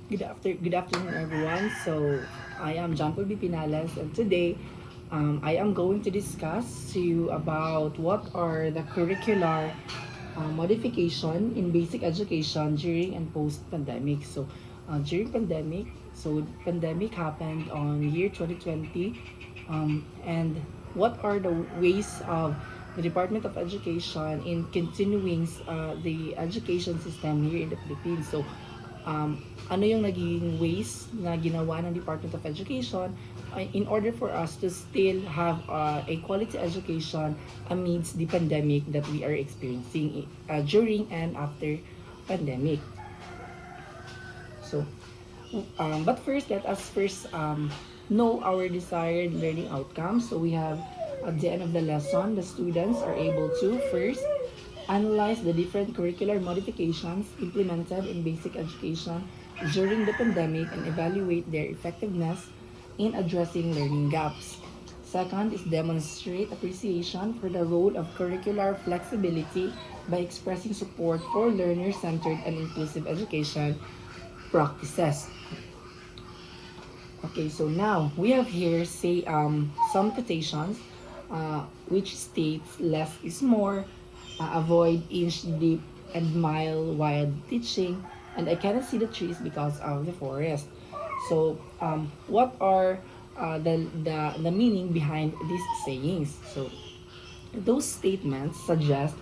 Good afternoon, everyone. So, I am John Paul B. Penales, and today I am going to discuss to you about what are the curricular modification in basic education during and post-pandemic. So, pandemic happened on year 2020, and what are the ways of the Department of Education in continuing the education system here in the Philippines. So, ano yung naging ways na ginawa ng Department of Education in order for us to still have a quality education amidst the pandemic that we are experiencing during and after pandemic. So, but first, let us first know our desired learning outcomes. So we have at the end of the lesson, the students are able to first analyze the different curricular modifications implemented in basic education during the pandemic and evaluate their effectiveness in addressing learning gaps. Second is demonstrate appreciation for the role of curricular flexibility by expressing support for learner-centered and inclusive education practices. Okay, so now we have here say some quotations which states less is more, avoid inch deep and mile wide teaching, and I cannot see the trees because of the forest. So what are the meaning behind these sayings? So those statements suggest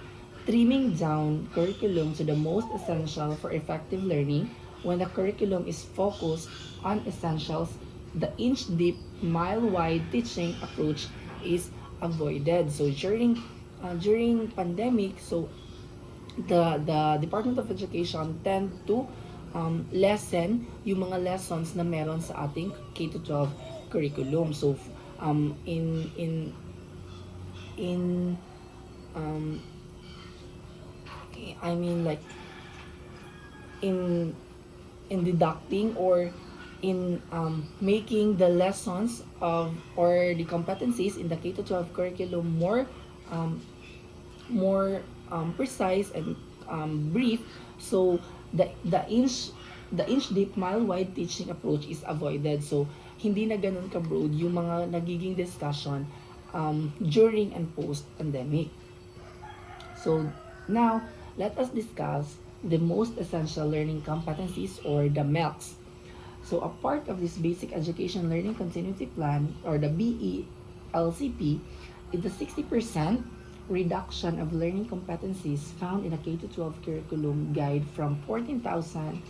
trimming down curriculum to the most essential for effective learning. When the curriculum is focused on essentials, the inch deep, mile wide teaching approach is avoided. So during pandemic, so the Department of Education tend to lessen yung mga lessons na meron sa ating K to 12 curriculum. So um, in in in um, I mean like in in deducting or in making the lessons of or the competencies in the K to 12 curriculum um, more precise and brief. So the inch deep mile wide teaching approach is avoided. So hindi na ganun ka broad yung mga nagiging discussion during and post pandemic. So now let us discuss the most essential learning competencies or the MELCs. So a part of this basic education learning continuity plan or the BELCP is the 60% reduction of learning competencies found in a K-12 curriculum guide from 14,171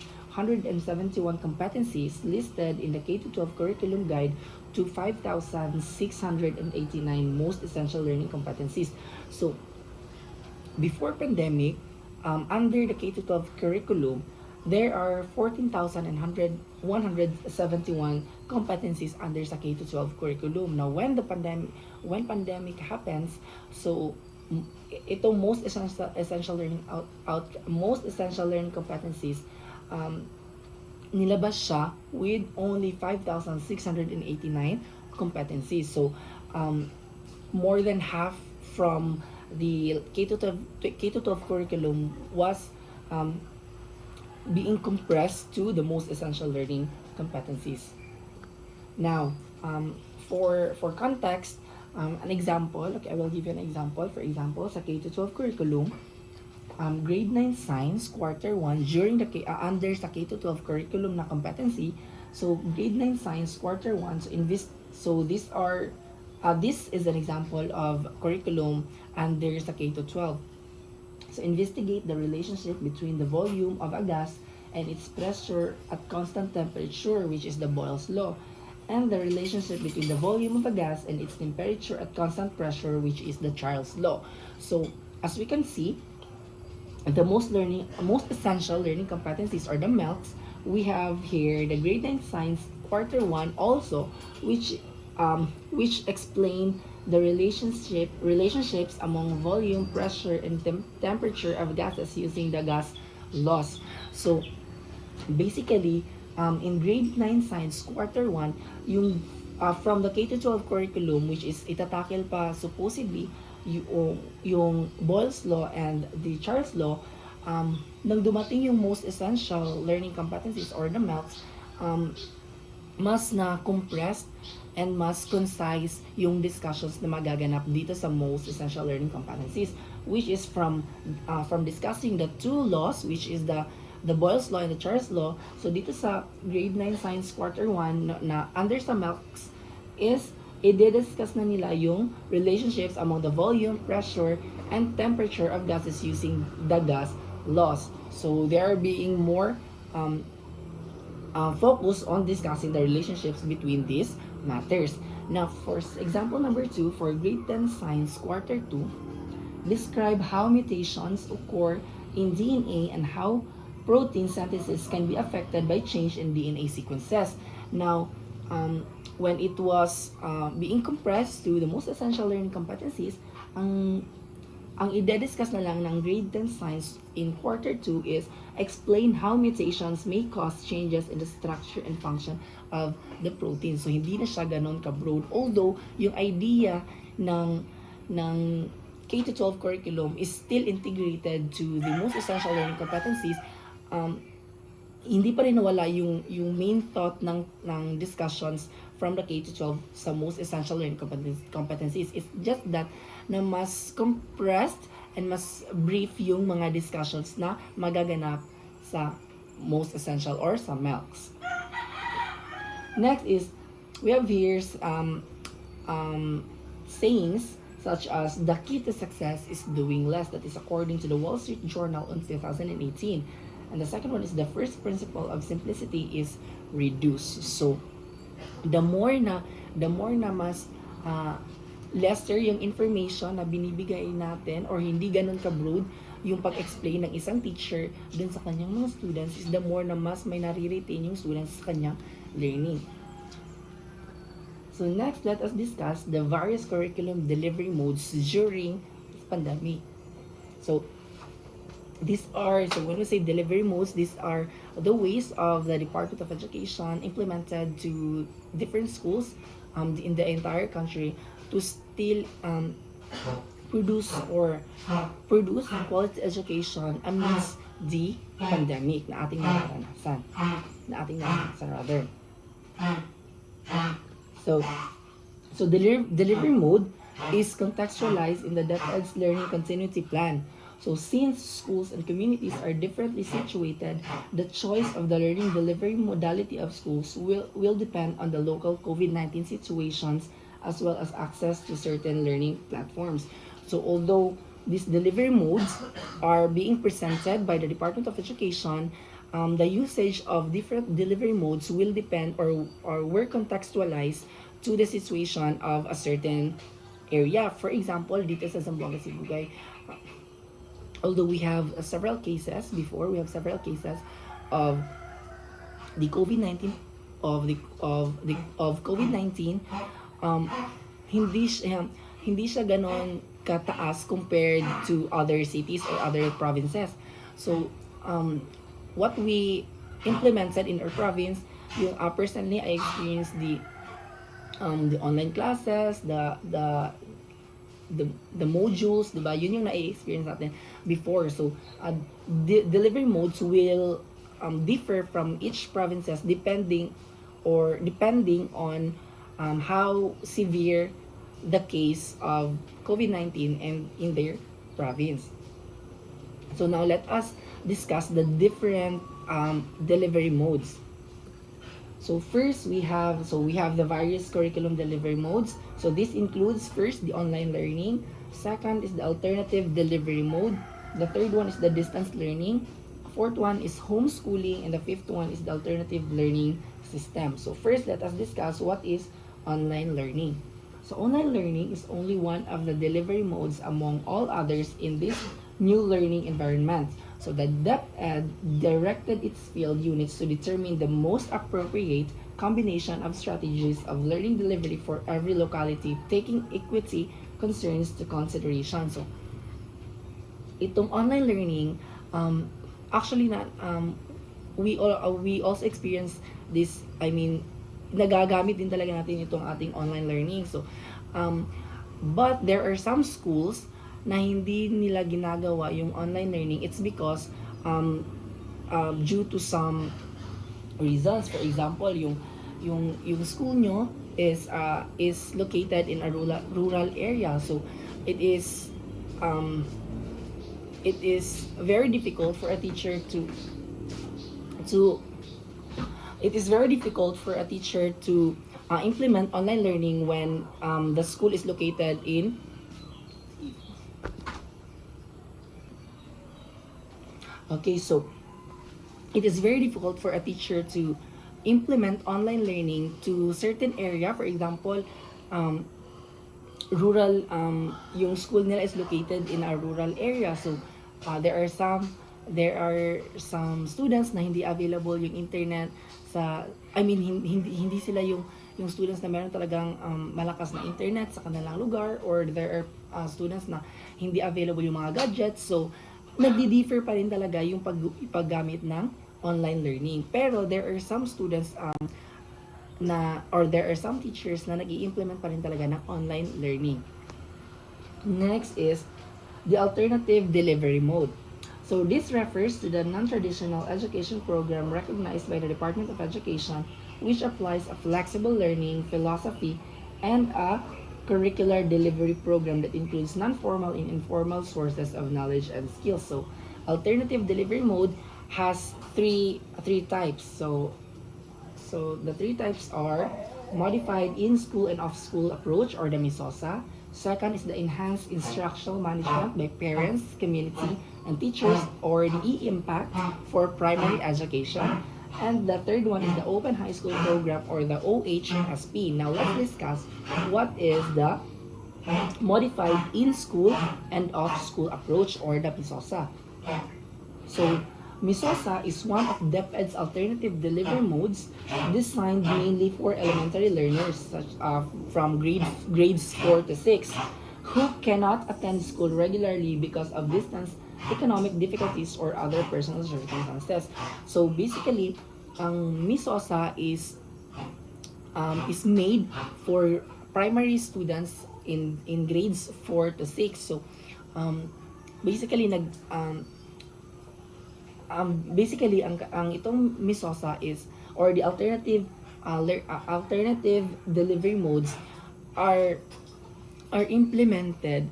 competencies listed in the K-12 curriculum guide to 5,689 most essential learning competencies. So before pandemic, under the K-12 curriculum, there are 14,171 competencies under sa K-12 curriculum. Now, when pandemic happens, so ito most essential learning competencies nilabas siya with only 5,689 competencies. So, more than half from the K-12 curriculum was being compressed to the most essential learning competencies. Now, for context, an example, okay, I will give you an example. For example, sa K-12 curriculum, grade 9 science, quarter 1, during the under sa K-12 curriculum na competency, so grade 9 science, quarter 1, so this is an example of curriculum under sa K-12. So investigate the relationship between the volume of a gas and its pressure at constant temperature, which is the Boyle's law, and the relationship between the volume of a gas and its temperature at constant pressure, which is the Charles law. So as we can see, the most essential learning competencies are the MELCs. We have here the grade 9 science quarter 1 also, which explain the relationships among volume, pressure, and temperature of gases using the gas laws. So basically, in grade 9 science quarter 1, yung from the K-12 curriculum, which is itatakil pa supposedly yung Boyle's law and the Charles law, nang dumating yung most essential learning competencies or the MELCs, mas na compressed and mas concise yung discussions na magaganap dito sa most essential learning competencies, which is from discussing the two laws, which is the Boyle's Law and the Charles Law. So dito sa grade 9 science quarter 1 na under sa MELCs is i-discuss na nila yung relationships among the volume, pressure, and temperature of gases using the gas laws. So they are being more focused on discussing the relationships between these matters. Now, for example number 2, for grade 10 science quarter 2, describe how mutations occur in DNA and how protein synthesis can be affected by change in DNA sequences. Now, when it was being compressed to the most essential learning competencies, ang i-discuss na lang ng grade 10 science in quarter 2 is explain how mutations may cause changes in the structure and function of the protein. So hindi na siya ganon ka-broad, although yung idea ng K-12 curriculum is still integrated to the most essential learning competencies. Hindi pa rin nawala yung main thought ng discussions from the K-12 sa most essential learning competencies. It's just that na mas compressed and mas brief yung mga discussions na magaganap sa most essential or sa MELCs. Next is, we have here sayings such as the key to success is doing less. That is according to the Wall Street Journal in 2018. And the second one is the first principle of simplicity is reduce. So the more na mas lesser yung information na binibigay natin or hindi ganun ka-broad yung pag-explain ng isang teacher dun sa kanyang mga students, is the more na mas may nare-retain yung students sa kanyang learning. So next, let us discuss the various curriculum delivery modes during this pandemic. So when we say delivery modes, these are the ways of the Department of Education implemented to different schools in the entire country to still produce quality education amidst the pandemic na ating naranasan rather. So delivery mode is contextualized in the DepEd's learning continuity plan. So since schools and communities are differently situated, the choice of the learning delivery modality of schools will depend on the local COVID-19 situations as well as access to certain learning platforms. So although these delivery modes are being presented by the Department of Education, the usage of different delivery modes will depend or were contextualized to the situation of a certain area. For example, dito sa Zamboanga, Sibugay, although we have several cases of the COVID-19 hindi siya ganon kataas compared to other cities or other provinces. So what we implemented in our province, yung personally I experienced the online classes, the modules, diba? Yun yung na-experience natin before. So delivery modes will differ from each provinces depending on how severe the case of COVID-19 and in their province. So now let us discuss the different delivery modes. So first we have the various curriculum delivery modes. So this includes first the online learning, second is the alternative delivery mode, the third one is the distance learning, fourth one is homeschooling, and the fifth one is the alternative learning system. So first let us discuss what is online learning. So online learning is only one of the delivery modes among all others in this new learning environment. So the DepEd directed its field units to determine the most appropriate combination of strategies of learning delivery for every locality, taking equity concerns to consideration. So itong online learning, actually we also experience this. I mean, nagagamit din talaga natin itong ating online learning. So but there are some schools na hindi nila ginagawa yung online learning, it's because due to some reasons. For example, yung school nyo is located in a rural area, so it is it is very difficult for a teacher to it is very difficult for a teacher to implement online learning when the school is located in okay, so it is very difficult for a teacher to implement online learning to certain area. For example, rural yung school nila is located in a rural area, so there are some students na hindi available yung internet sa hindi sila yung students na meron talagang malakas na internet sa kanilang lugar, or there are students na hindi available yung mga gadgets, so nagdi-differ pa rin talaga yung paggamit ng online learning. Pero there are some students there are some teachers na nag-i-implement pa rin talaga ng online learning. Next is the alternative delivery mode. So this refers to the non-traditional education program recognized by the Department of Education, which applies a flexible learning philosophy and a curricular delivery program that includes non-formal and informal sources of knowledge and skills. So alternative delivery mode has three types. So the three types are modified in-school and off-school approach, or the MISOSA. Second is the enhanced instructional management by parents, community, and teachers, or the E-Impact for primary education. And the third one is the Open High School Program, or the OHSP. Now let's discuss what is the modified in-school and off-school approach, or the MISOSA. So MISOSA is one of DepEd's alternative delivery modes designed mainly for elementary learners from grades 4 to 6 who cannot attend school regularly because of distance, economic difficulties, or other personal circumstances. So basically, ang MISOSA is made for primary students in grades 4 to 6. So basically ang itong MISOSA is, or the alternative delivery modes are implemented,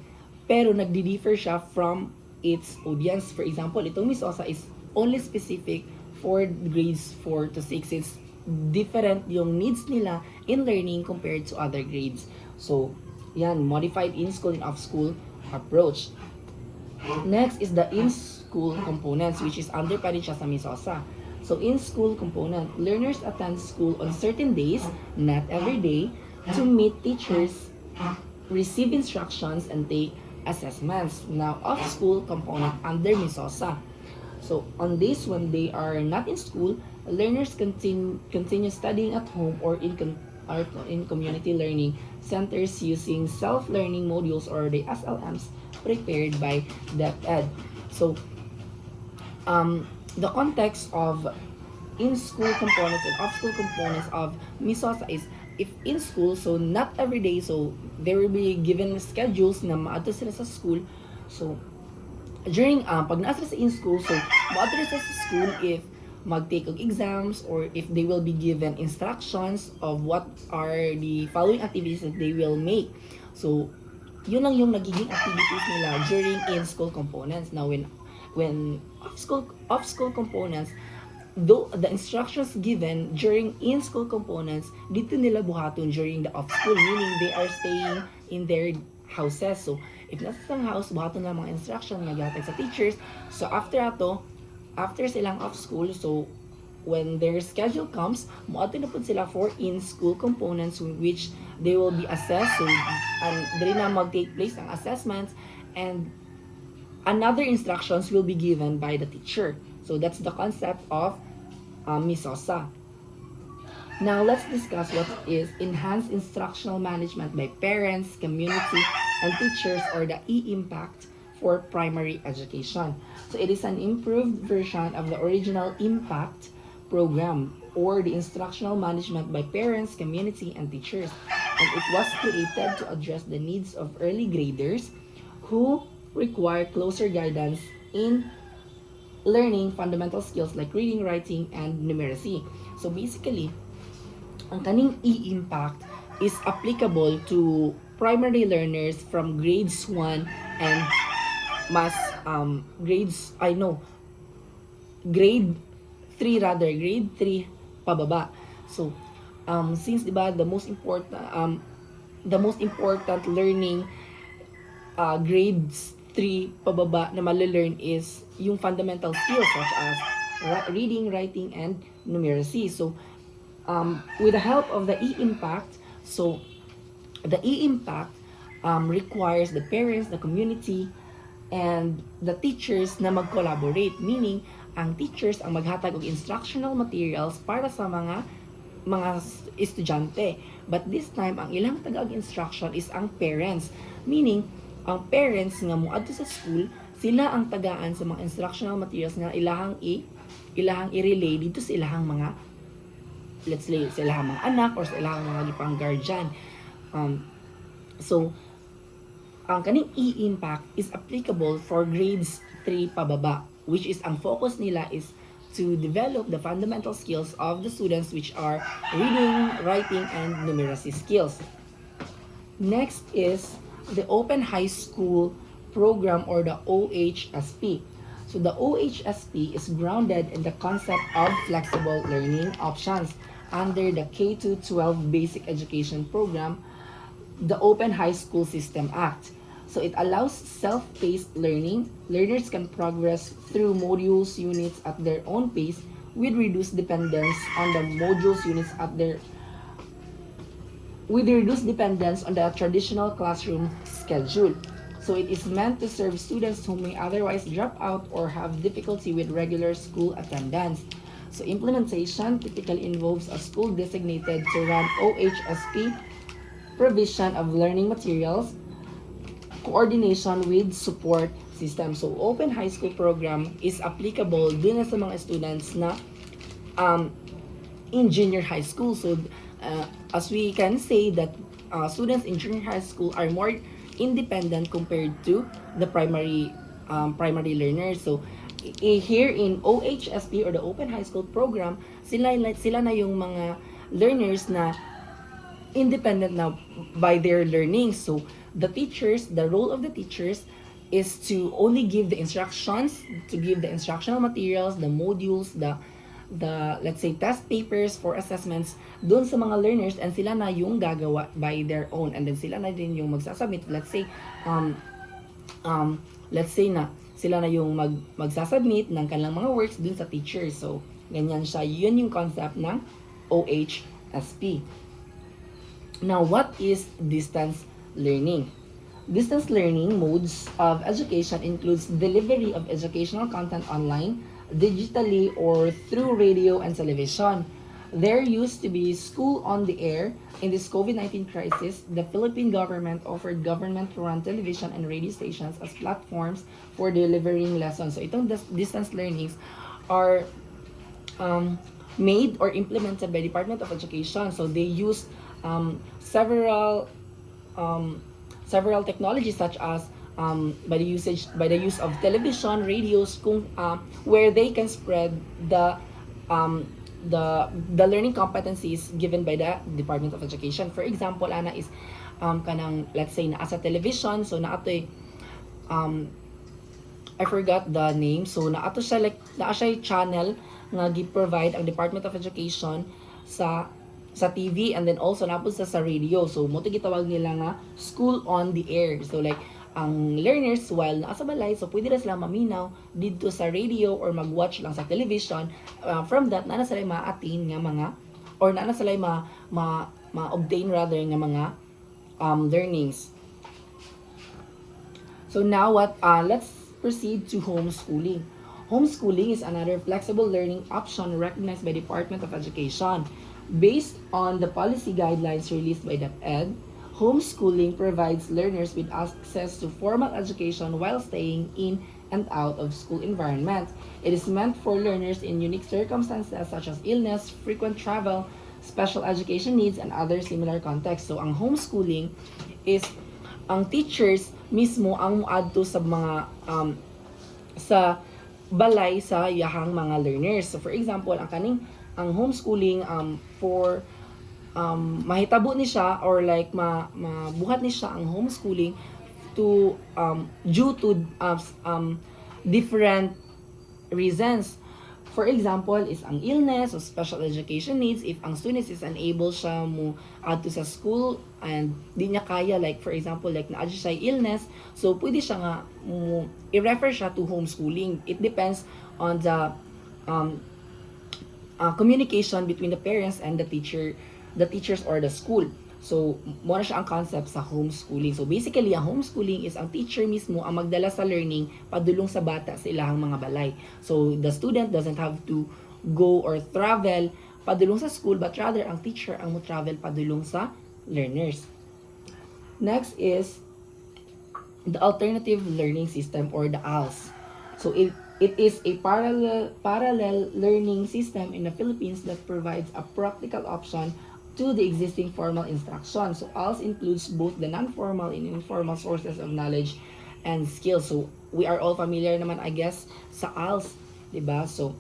pero nagdi-differ siya from its audience. For example, itong MISOSA is only specific for grades 4 to 6. It's different yung needs nila in learning compared to other grades. So yan, modified in-school and off-school approach. Next is the in-school components, which is under pa rin siya sa MISOSA. So in-school component, learners attend school on certain days, not every day, to meet teachers, receive instructions, and take assessments. Now, off-school component under MISOSA. So on days when they are not in school, learners continue studying at home or in community learning centers using self-learning modules, or the SLMs, prepared by DepEd. So the context of in-school components and off-school components of MISOSA is, if in school, so not every day, so they will be given schedules na maato sila sa school. So during pag naa sila sa in-school, so maato sila sa school if mag-take of exams, or if they will be given instructions of what are the following activities that they will make. So yun lang yung nagiging activities nila during in-school components. Now when off-school components, though the instructions given during in-school components, dito nila buhaton during the off-school, meaning they are staying in their houses. So if nasa isang house, buhaton na mga instruction nga gihatag sa teachers. So after silang off-school, so when their schedule comes, muadto na pud sila for in-school components, which they will be assessed. So dili na mag-take place ang assessments, and another instructions will be given by the teacher. So that's the concept of MISOSA. Now let's discuss what is enhanced instructional management by parents, community, and teachers, or the E-Impact for primary education. So it is an improved version of the original Impact program, or the instructional management by parents, community, and teachers. And it was created to address the needs of early graders who require closer guidance in learning fundamental skills like reading, writing, and numeracy. So basically, ang kaning e-impact is applicable to primary learners from grades 1 and mas grades I know grade 3 rather, grade 3 pababa. So, since 'di ba the most important learning grades 3 pababa na malelearn is yung fundamental skills such as reading, writing, and numeracy. So, with the help of the e-impact, so the e-impact requires the parents, the community, and the teachers na mag-collaborate, meaning ang teachers ang maghatag og instructional materials para sa mga estudyante, but this time ang ilang tagag instruction is ang parents, meaning ang parents nga moadto sa school sila ang tagaan sa mga instructional materials nga ilahang i-relay dito sa ilahang mga, let's say sa ilahang mga anak or sa ilahang mga gipang guardian. So ang kaning e-impact is applicable for grades 3 pababa, which is ang focus nila is to develop the fundamental skills of the students, which are reading, writing, and numeracy skills. Next is the Open High School Program, or the OHSP. So the OHSP is grounded in the concept of flexible learning options under the K-12 Basic Education Program, the Open High School System Act. So it allows self-paced learning. Learners can progress through modules, units at their own pace with reduced dependence on the traditional classroom schedule. So it is meant to serve students who may otherwise drop out or have difficulty with regular school attendance. So implementation typically involves a school designated to run OHSP, provision of learning materials, coordination with support system. So Open High School Program is applicable din sa mga students na in junior high school. So as we can say that students in junior high school are more independent compared to the primary learners. So here in OHSP, or the Open High School Program, sila na yung mga learners na independent na by their learning. So the role of the teachers is to only give the instructions, to give the instructional materials, the modules, the let's say test papers for assessments doon sa mga learners, and sila na yung gagawa by their own, and then sila na din yung magsasubmit. Let's say na sila na yung magsasubmit ng kanilang mga works dun sa teachers. So ganyan siya, yun yung concept ng OHSP. Now, what is distance learning? Distance learning modes of education includes delivery of educational content online, digitally, or through radio and television. There used to be school on the air. In this COVID-19 crisis, the Philippine government offered government-run television and radio stations as platforms for delivering lessons. So itong distance learnings are made or implemented by Department of Education. So they use several technologies such as by the use of television, radios, where they can spread the learning competencies given by the Department of Education. For example, ana is kanang, let's say, naa sa television, so naatoy I forgot the name, so naa siya channel nga gi-provide ang Department of Education sa TV, and then also napod sa radio. So mo to gitawag nila nga school on the air. So like ang learners while nasa balay, so pwede na sila maminaw dito sa radio or mag-watch lang sa television. From that, na sila ma-attain nga mga, or na sila ma-obtain rather nga mga learnings. So now let's proceed to homeschooling. Homeschooling is another flexible learning option recognized by Department of Education. Based on the policy guidelines released by DepEd, homeschooling provides learners with access to formal education while staying in and out of school environment. It is meant for learners in unique circumstances such as illness, frequent travel, special education needs, and other similar contexts. So ang homeschooling is ang teachers mismo ang muadto sa mga sa balay sa yahang mga learners. So for example, ang homeschooling for mahitabo ni siya or like mabuhat ni siya ang homeschooling to due to different reasons. For example, is ang illness or special education needs. If ang students is unable siya mo add to sa school and di niya kaya, like for example, like na siya illness, so pwede siya nga i-refer siya to homeschooling. It depends on the communication between the parents and the teachers or the school. So, mo na siya ang concept sa homeschooling. So, basically, ang homeschooling is ang teacher mismo ang magdala sa learning padulong sa bata sa ilahang mga balay. So, the student doesn't have to go or travel padulong sa school, but rather, ang teacher ang mo travel padulong sa learners. Next is the alternative learning system or the ALS. So, it is a parallel learning system in the Philippines that provides a practical option to the existing formal instruction. So ALS includes both the non-formal and informal sources of knowledge and skills. So we are all familiar naman, I guess, sa ALS, diba? So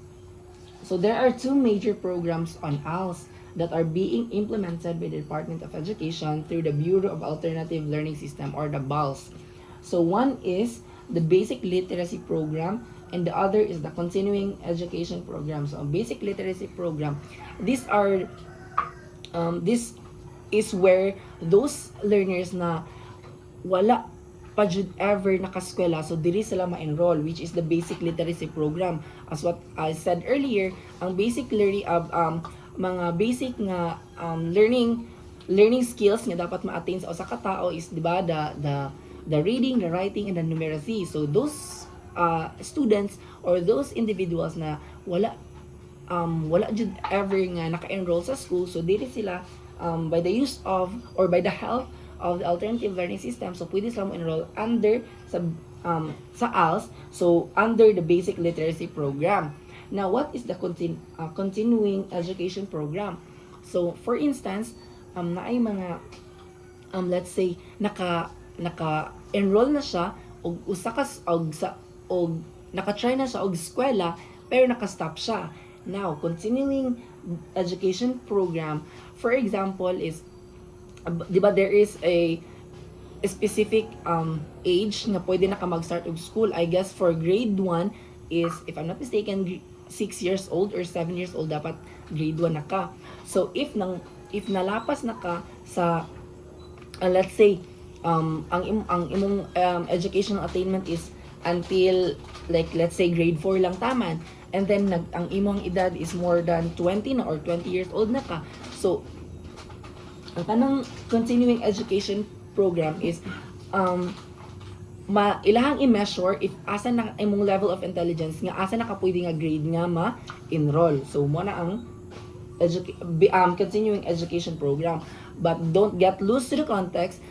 there are two major programs on ALS that are being implemented by the Department of Education through the Bureau of Alternative Learning System or the BALS. So one is the Basic Literacy Program and the other is the Continuing Education Program. So Basic Literacy Program, this is where those learners na wala pa jud ever nakaskwela, so diri sila ma-enroll, which is the basic literacy program. As what I said earlier, ang basic learning mga basic nga learning skills nga dapat ma-attain sa usa ka tawo is diba the reading, the writing, and the numeracy. So those students or those individuals na wala jud ever nga naka-enroll sa school, so dili sila by the use of or by the help of the alternative learning system, so pwede sila mo enroll under sa ALS, so under the basic literacy program. Now, what is the continuing education program? So for instance, naay mga let's say naka-enroll na siya og usa ka og naka-try na siya og eskwela pero naka-stop siya. Now, continuing education program, for example, is, di ba there is a specific age na pwede na ka mag-start of school. I guess for grade 1 is, if I'm not mistaken, 6 years old or 7 years old, dapat grade 1 na ka. So, if nalapas na ka sa, let's say, ang imong educational attainment is until, like, let's say, grade 4 lang taman, and then ang imong edad is more than 20 na or 20 years old na ka. So ang kanang continuing education program is ilahang i-measure if asa na imong level of intelligence, nga asa na ka pwede nga grade nga ma-enroll. So mo na ang continuing education program. But don't get loose to the context.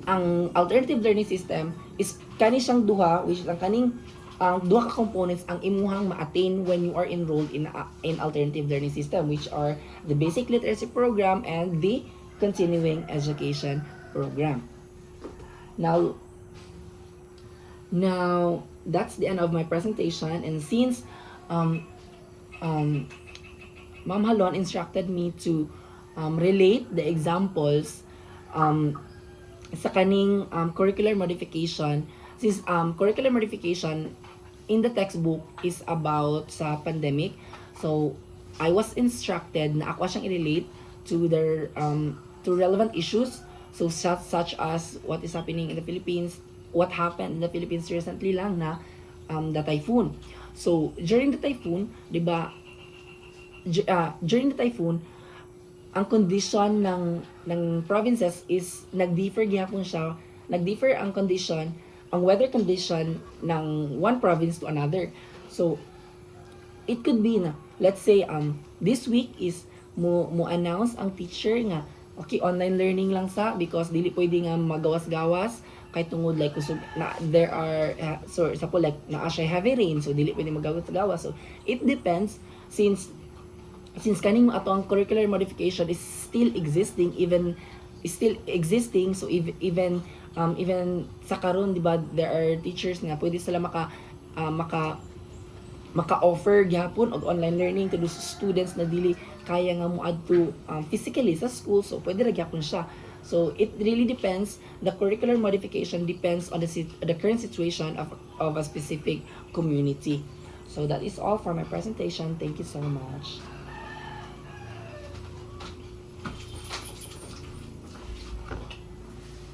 Ang alternative learning system is kani siyang duha, which is ang kaning duha ka components ang imuhang ma-attain when you are enrolled in alternative learning system, which are the basic literacy program and the continuing education program. Now that's the end of my presentation, and since Ma'am Halon instructed me to relate the examples sa kaning curricular modification, since curricular modification in the textbook is about sa pandemic, so I was instructed na ako siyang i-relate to the to relevant issues, so such as what is happening in the Philippines, what happened in the Philippines recently lang na the typhoon. So during the typhoon, di ba, during the typhoon, ang condition ng provinces is nag-differ ang condition, ang weather condition ng one province to another. So it could be na, let's say this week is mo announce ang teacher nga okay, online learning lang sa, because dili pwede nga magawas-gawas kay tungod like na there are so example like naa siya heavy rain, so dili pwede magawas-gawas. So it depends, since kaning ato ang curricular modification is still existing, so even even sa karon, di ba, there are teachers nga pwede sila maka-offer gyapon og online learning to those students na dili kaya nga mo adto physically sa school, so pwede ra gyapon siya. So it really depends. The curricular modification depends on the current situation of a specific community. So that is all for my presentation. Thank you so much.